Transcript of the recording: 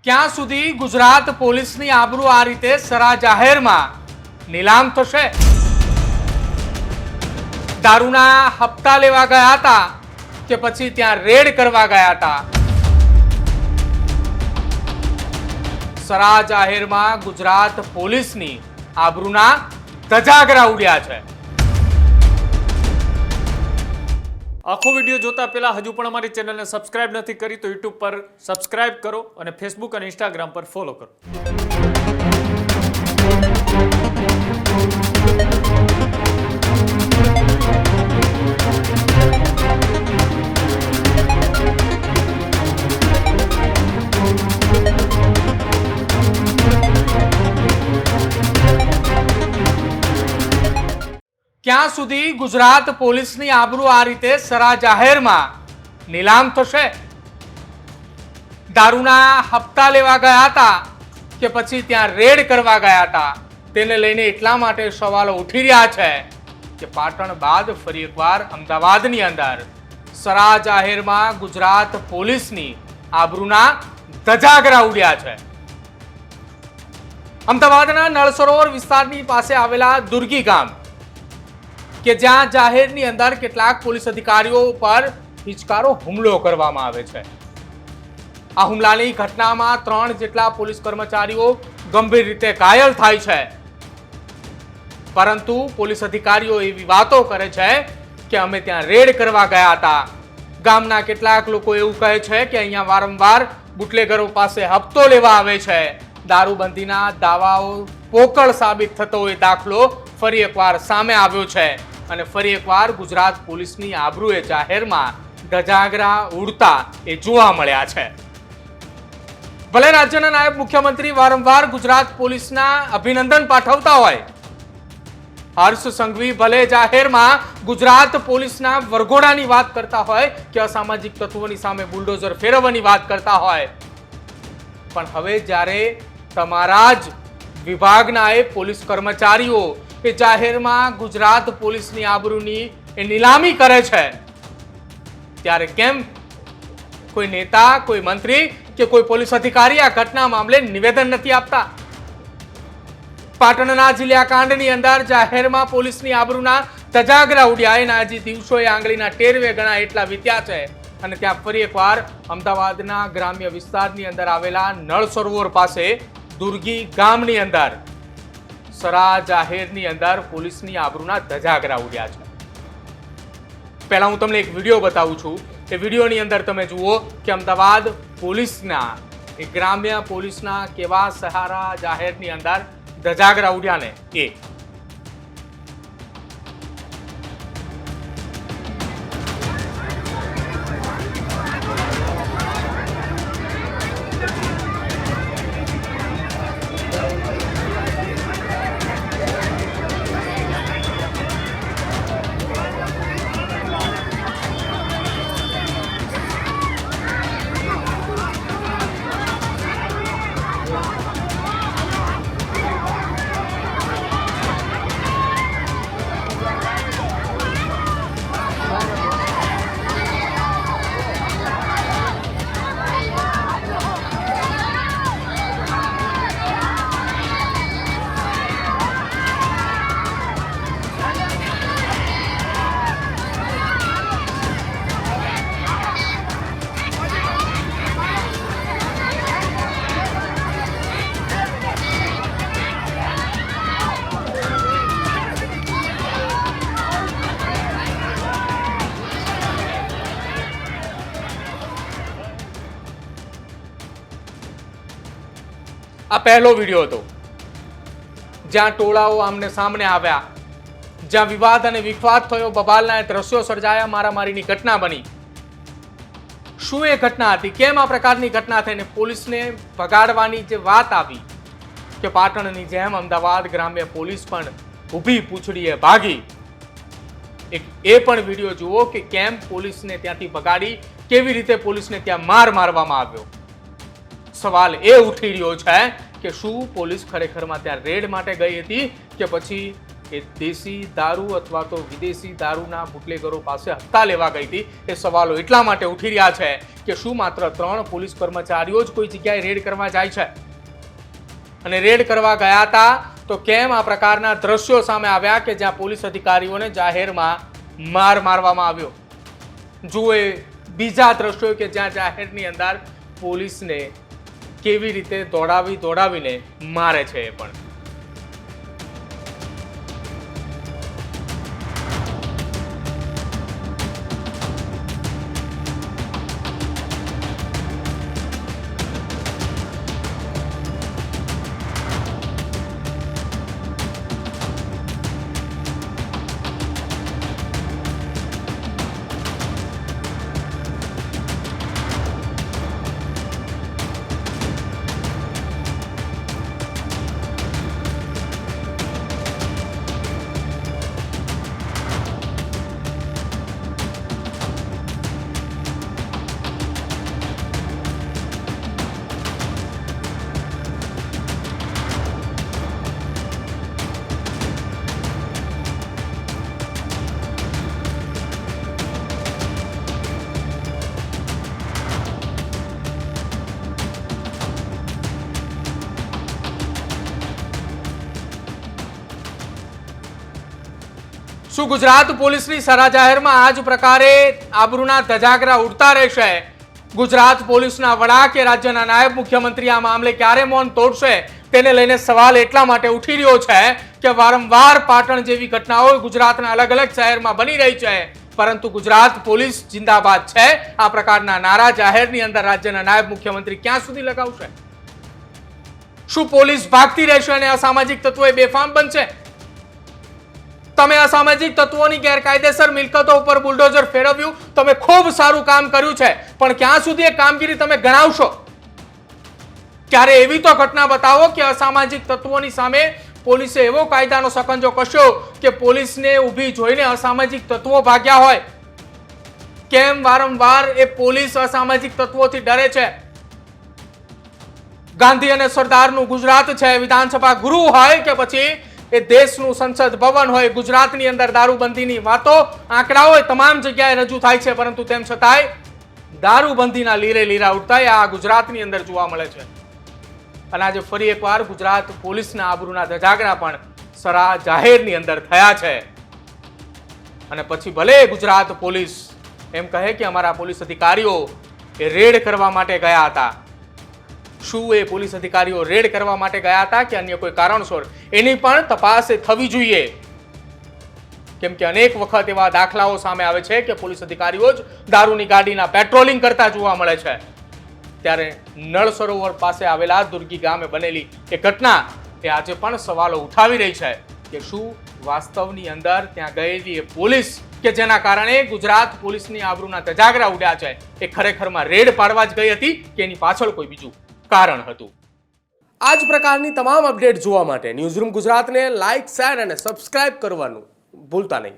ક્યાં સુધી ગુજરાત પોલીસની આબરૂ આ રીતે સરા જાહેરમાં નીલામ થશે? દારૂના હપ્તા લેવા ગયા હતા કે પછી ત્યાં રેડ કરવા ગયા હતા? સરા જાહેરમાં ગુજરાત પોલીસની આબરૂના ધજાગરા ઉડ્યા છે. આખો વિડીયો જોતા પહેલા હજુ પણ અમારી ચેનલને સબસ્ક્રાઇબ નથી કરી તો યુટ્યુબ પર સબસ્ક્રાઇબ કરો અને ફેસબુક અને ઇન્સ્ટાગ્રામ પર ફોલો કરો. ક્યાં સુધી ગુજરાત પોલીસની આબરૂ આ રીતે સરા જાહેરમાં નીલામ થશે? દારૂના હપ્તા લેવા ગયા હતા કે પછી ત્યાં રેડ કરવા ગયા હતા? તેને લઈને એટલા માટે સવાલો ઉઠી રહ્યા છે કે પાટણ બાદ ફરી એકવાર અમદાવાદની અંદર સરા જાહેરમાં ગુજરાત પોલીસની આબરૂના ધજાગરા ઉડ્યા છે. અમદાવાદના નળ સરોવર વિસ્તારની પાસે આવેલા દુર્ગી ગામ કે જ્યાં જાહેરની અંદર કેટલાક પોલીસ અધિકારીઓ પર હિચકારો હુમલો કરવામાં આવે છે. આ હુમલાની ઘટનામાં 3 જેટલા પોલીસ કર્મચારીઓ ગંભીર રીતે ઘાયલ થાય છે. પરંતુ પોલીસ અધિકારીઓ એવી વાતો કરે છે કે અમે ત્યાં રેડ કરવા ગયા હતા. ગામના કેટલાક લોકો એવું કહે છે કે અહીંયા વારંવાર બુટલેગરો પાસે હપ્તો લેવા આવે છે. દારૂબંધીના દાવાઓ પોકળ સાબિત થતો હોય દાખલો ફરી એકવાર સામે આવ્યો છે અને ફરી એકવાર ગુજરાત પોલીસની આબરૂએ જાહેરમાં ધજાગરા ઉડતા એ જોવા મળ્યા છે. ભલે રાજ્યના નાયબ મુખ્યમંત્રી વારંવાર ગુજરાત પોલીસના અભિનંદન પાઠવતા હોય, હર્ષ સંઘવી ભલે જાહેરમાં ગુજરાત પોલીસના વરઘોડાની વાત કરતા હોય કે અસામાજિક તત્વોની સામે બુલડોઝર ફેરવવાની વાત કરતા હોય, પણ હવે જ્યારે તમારા જ વિભાગના એ પોલીસ કર્મચારીઓ કે જાહેરમાં ગુજરાત પોલીસની આબરૂની એ નીલામી કરે છે, ત્યારે કેમ કોઈ નેતા, કોઈ મંત્રી કે કોઈ પોલીસ અધિકારી આ ઘટના મામલે નિવેદન નથી આપતા? પાટણના જિલ્લાકાંડની અંદર જાહેરમાં પોલીસની આબરૂના ધજાગરા ઉડ્યા. એના હજી દિવસોએ આંગળીના ટેરવે ગણા એટલા વીત્યા છે અને ત્યાં ફરી એકવાર અમદાવાદના ગ્રામ્ય વિસ્તારની અંદર આવેલા નળ સરોવર પાસે દુર્ગી ગામની અંદર સરા જાહેરની અંદર પોલીસની આબરૂના ધજાગરા ઉડ્યા છે. પહેલા હું તમને એક વિડીયો બતાવું છું. એ વિડીયોની અંદર તમે જુઓ કે અમદાવાદ પોલીસના એ ગ્રામ્ય પોલીસના કેવા સહારા જાહેરની અંદર ધજાગરા ઉડ્યા ને એ. આ પહેલો વિડીયો હતો જ્યાં ટોળાઓ આમને સામને આવ્યા, જ્યાં વિવાદ અને વિખવાદ થયો, બબાલના દ્રશ્યો સર્જાયા, મારામારીની ઘટના બની. શું એ ઘટના હતી? કેમ આ પ્રકારની ઘટના થઈને પોલીસને ભગાડવાની જે વાત આવી કે પાટણની જેમ અમદાવાદ ગ્રામ્ય પોલીસ પણ ઊભી પૂંછડીએ ભાગી. એ પણ વિડીયો જુઓ કે કેમ પોલીસને ત્યાંથી ભગાડી, કેવી રીતે પોલીસને ત્યાં માર મારવામાં આવ્યો. સવાલ એ ઉઠી રહ્યો છે કે શું પોલીસ ખરેખરમાં ત્યાં રેડ માટે ગઈ હતી કે પછી એ દેશી દારૂ અથવા તો વિદેશી દારૂના બુટલેગરો પાસે હપ્તા લેવા ગઈ હતી. એ સવાલો એટલા માટે ઉઠી રહ્યા છે કે શું માત્ર 3 પોલીસ કર્મચારીઓ જ કોઈ જગ્યાએ રેડ કરવા જાય છે? અને રેડ કરવા ગયા હતા તો કેમ આ પ્રકારના દ્રશ્યો સામે આવ્યા કે જ્યાં પોલીસ અધિકારીઓને જાહેરમાં માર મારવામાં આવ્યો? જુઓ એ બીજા દ્રશ્યો કે જ્યાં જાહેરની અંદર પોલીસને કેવી રીતે દોડાવીને મારે છે. એ પણ શું ગુજરાત પોલીસની સરા જાહેરમાં આ જ પ્રકારે આબરૂના ધજાગરા ઉડતા રહેશે? ગુજરાત પોલીસના વડા કે રાજ્યના નાયબ મુખ્યમંત્રી આ મામલે ક્યારે મૌન તોડશે? તેને લઈને સવાલ એટલા માટે ઉઠી રહ્યો છે કે વારંવાર પાટણ જેવી ઘટનાઓ ગુજરાતના અલગ અલગ શહેરમાં બની રહી છે, પરંતુ ગુજરાત પોલીસ જિંદાબાદ છે આ પ્રકારના નારા જાહેરની અંદર રાજ્યના નાયબ મુખ્યમંત્રી ક્યાં સુધી લગાવશે? શું પોલીસ ભાગતી રહેશે અને અસામાજિક તત્વોએ બેફામ બનશે? તમે અસામાજિક તત્વોની ગેરકાયદેસર મિલકતો ઉપર બુલડોઝર ફેરવ્યું, તમે ખૂબ સારું કામ કર્યું છે, પણ ક્યાં સુધી એ કામગીરી તમે ગણાવશો? ક્યારે એવી તો ઘટના બતાવો કે અસામાજિક તત્વોની સામે પોલીસે એવો કાયદાનો સકંજો કસ્યો કે પોલીસને ઊભી જોઈને અસામાજિક તત્વો ભાગ્યા હોય. કેમ વારંવાર એ પોલીસ અસામાજિક તત્વોથી ડરે છે? ગાંધી અને સરદારનું ગુજરાત છે, વિધાનસભા ગૃહ હોય કે પછી એ દેશનું સંસદ ભવન હોય, ગુજરાતની અંદર દારૂબંધીની વાતો આંકડાઓ તમામ જગ્યાએ રજૂ થાય છે, પરંતુ તેમ છતાંય દારૂબંધીના લીરા ઉડતા આ ગુજરાતની અંદર જોવા મળે છે. અને આજે ફરી એકવાર ગુજરાત પોલીસના આબરૂના ધજાગરા પણ સરા જાહેરની અંદર થયા છે. અને પછી ભલે ગુજરાત પોલીસ એમ કહે કે અમારા પોલીસ અધિકારીઓ એ રેડ કરવા માટે ગયા હતા. શું એ પોલીસ અધિકારીઓ રેડ કરવા માટે ગયા હતા કે અન્ય કોઈ કારણસર? એની પણ તપાસ થવી જોઈએ, કેમ કે અનેક વખત એવા દાખલાઓ સામે આવે છે કે પોલીસ અધિકારીઓ જ દારૂની ગાડીના પેટ્રોલિંગ કરતા જોવા મળે છે. ત્યારે નળ સરોવર પાસે આવેલા દુર્ગી ગામે બનેલી એ ઘટના એ આજે પણ સવાલો ઉઠાવી રહી છે કે શું વાસ્તવની અંદર ત્યાં ગયેલી એ પોલીસ કે જેના કારણે ગુજરાત પોલીસની આબરૂના ધજાગરા ઉડ્યા છે એ ખરેખરમાં રેડ પાડવા જ ગઈ હતી કે એની પાછળ કોઈ બીજું કારણ હતું? આ જ પ્રકારની તમામ અપડેટ જોવા માટે ન્યૂઝરૂમ ગુજરાતને લાઇક, શેર અને સબસ્ક્રાઇબ કરવાનું ભૂલતા નહીં.